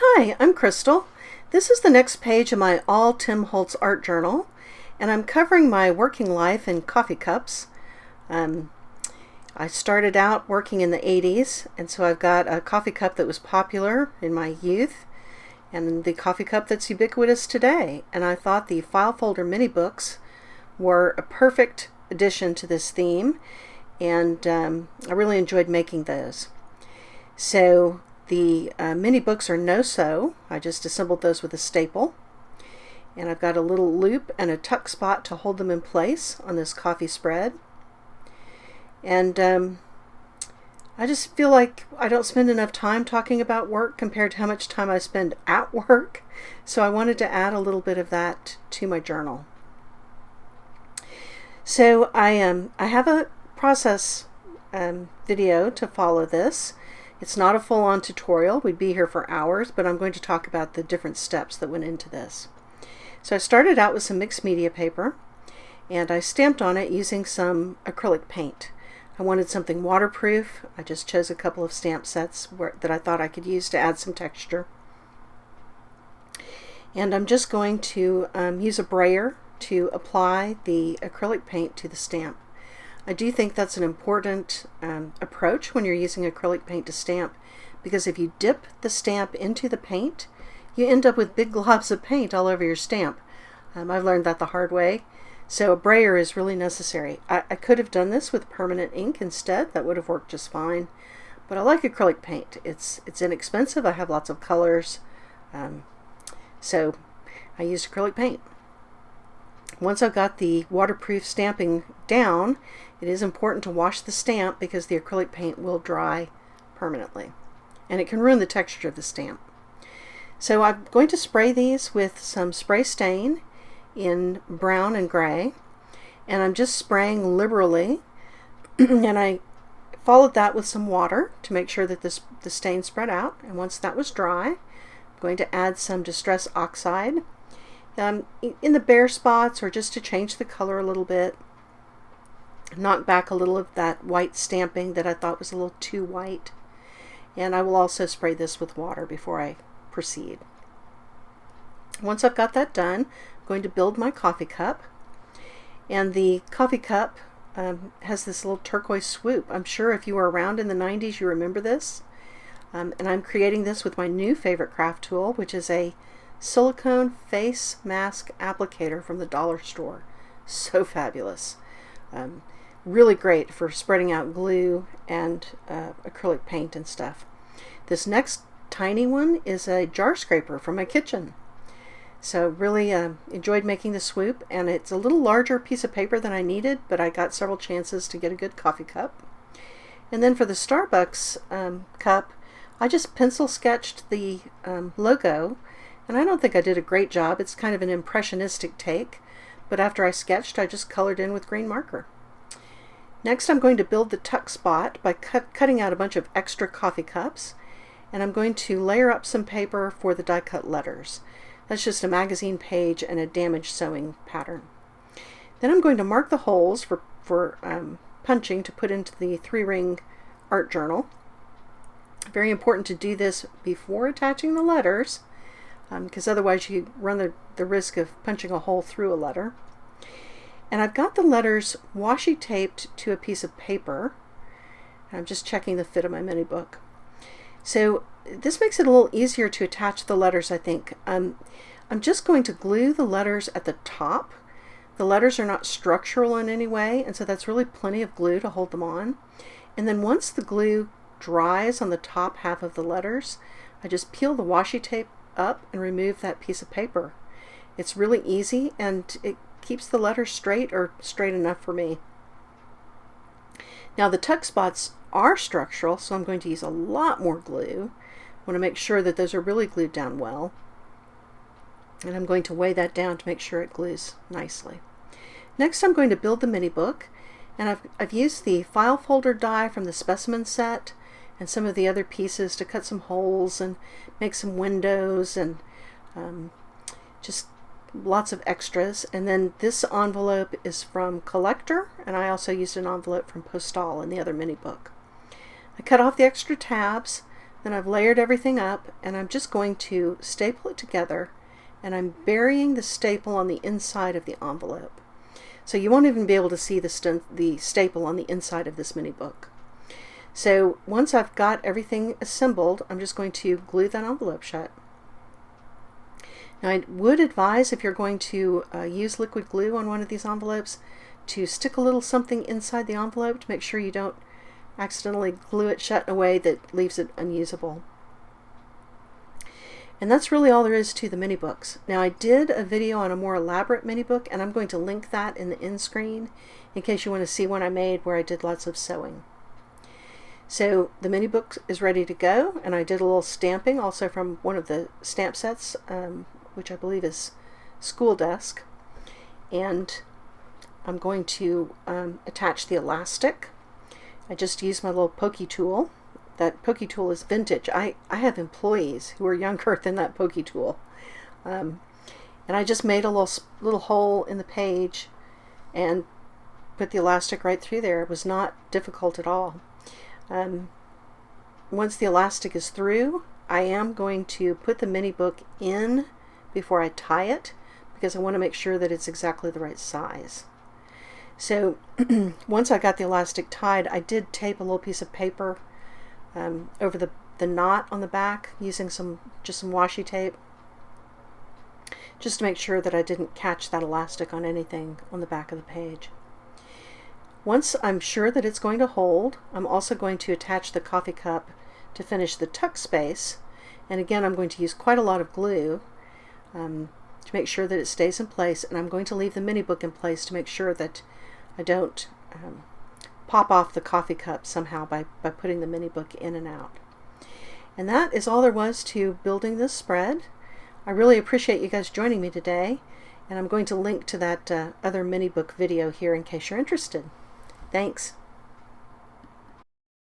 Hi, I'm Crystal. This is the next page of my All Tim Holtz art journal, and I'm covering my working life in coffee cups. I started out working in the 80s, and so I've got a coffee cup that was popular in my youth, and the coffee cup that's ubiquitous today. And I thought the file folder mini books were a perfect addition to this theme, and I really enjoyed making those. So the mini books are no-sew. I just assembled those with a staple. And I've got a little loop and a tuck spot to hold them in place on this coffee spread. And I just feel like I don't spend enough time talking about work compared to how much time I spend at work. So I wanted to add a little bit of that to my journal. So I have a process video to follow this. It's not a full-on tutorial. We'd be here for hours, but I'm going to talk about the different steps that went into this. So I started out with some mixed media paper, and I stamped on it using some acrylic paint. I wanted something waterproof. I just chose a couple of stamp sets that I thought I could use to add some texture. And I'm just going to use a brayer to apply the acrylic paint to the stamp. I do think that's an important approach when you're using acrylic paint to stamp, because if you dip the stamp into the paint, you end up with big globs of paint all over your stamp. I've learned that the hard way. So a brayer is really necessary. I could have done this with permanent ink instead. That would have worked just fine. But I like acrylic paint. It's inexpensive. I have lots of colors. So I used acrylic paint. Once I've got the waterproof stamping down, it is important to wash the stamp because the acrylic paint will dry permanently. And it can ruin the texture of the stamp. So I'm going to spray these with some spray stain in brown and gray, and I'm just spraying liberally. And I followed that with some water to make sure that the stain spread out. And once that was dry, I'm going to add some distress oxide in the bare spots, or just to change the color a little bit, knock back a little of that white stamping that I thought was a little too white. And I will also spray this with water before I proceed. Once I've got that done, I'm going to build my coffee cup. And the coffee cup has this little turquoise swoop. I'm sure if you were around in the 90s, you remember this. And I'm creating this with my new favorite craft tool, which is a silicone face mask applicator from the dollar store. So fabulous. Really great for spreading out glue and acrylic paint and stuff. This next tiny one is a jar scraper from my kitchen. So really enjoyed making the swoop, and it's a little larger piece of paper than I needed, but I got several chances to get a good coffee cup. And then for the Starbucks cup, I just pencil sketched the logo, and I don't think I did a great job. It's kind of an impressionistic take, but after I sketched, I just colored in with green marker. Next, I'm going to build the tuck spot by cutting out a bunch of extra coffee cups, and I'm going to layer up some paper for the die cut letters. That's just a magazine page and a damage sewing pattern. Then I'm going to mark the holes for punching to put into the 3-ring art journal. Very important to do this before attaching the letters, because otherwise you run the risk of punching a hole through a letter. And I've got the letters washi taped to a piece of paper. I'm just checking the fit of my mini book. So this makes it a little easier to attach the letters, I think. I'm just going to glue the letters at the top. The letters are not structural in any way, and so that's really plenty of glue to hold them on. And then once the glue dries on the top half of the letters, I just peel the washi tape up and remove that piece of paper. It's really easy, and it keeps the letters straight, or straight enough for me. Now the tuck spots are structural, so I'm going to use a lot more glue. I want to make sure that those are really glued down well. And I'm going to weigh that down to make sure it glues nicely. Next, I'm going to build the mini book, and I've used the file folder die from the Specimen set and some of the other pieces to cut some holes and make some windows and just lots of extras. And then this envelope is from Collector, and I also used an envelope from Postal in the other mini book. I cut off the extra tabs. Then I've layered everything up, and I'm just going to staple it together, and I'm burying the staple on the inside of the envelope. So you won't even be able to see the staple on the inside of this mini book. So once I've got everything assembled, I'm just going to glue that envelope shut. Now I would advise, if you're going to use liquid glue on one of these envelopes, to stick a little something inside the envelope to make sure you don't accidentally glue it shut in a way that leaves it unusable. And that's really all there is to the mini books. Now I did a video on a more elaborate mini book, and I'm going to link that in the end screen in case you want to see one I made where I did lots of sewing. So the mini book is ready to go, and I did a little stamping also from one of the stamp sets, which I believe is School Desk. And I'm going to attach the elastic. I just used my little pokey tool. That pokey tool is vintage. I have employees who are younger than that pokey tool. And I just made a little hole in the page and put the elastic right through there. It was not difficult at all. Once the elastic is through, I am going to put the mini book in before I tie it, because I want to make sure that it's exactly the right size. So once I got the elastic tied, I did tape a little piece of paper over the knot on the back using just some washi tape, just to make sure that I didn't catch that elastic on anything on the back of the page. Once I'm sure that it's going to hold, I'm also going to attach the coffee cup to finish the tuck space. And again, I'm going to use quite a lot of glue to make sure that it stays in place, and I'm going to leave the mini book in place to make sure that I don't pop off the coffee cup somehow by putting the mini book in and out. And that is all there was to building this spread. I really appreciate you guys joining me today, and I'm going to link to that other mini book video here in case you're interested. Thanks.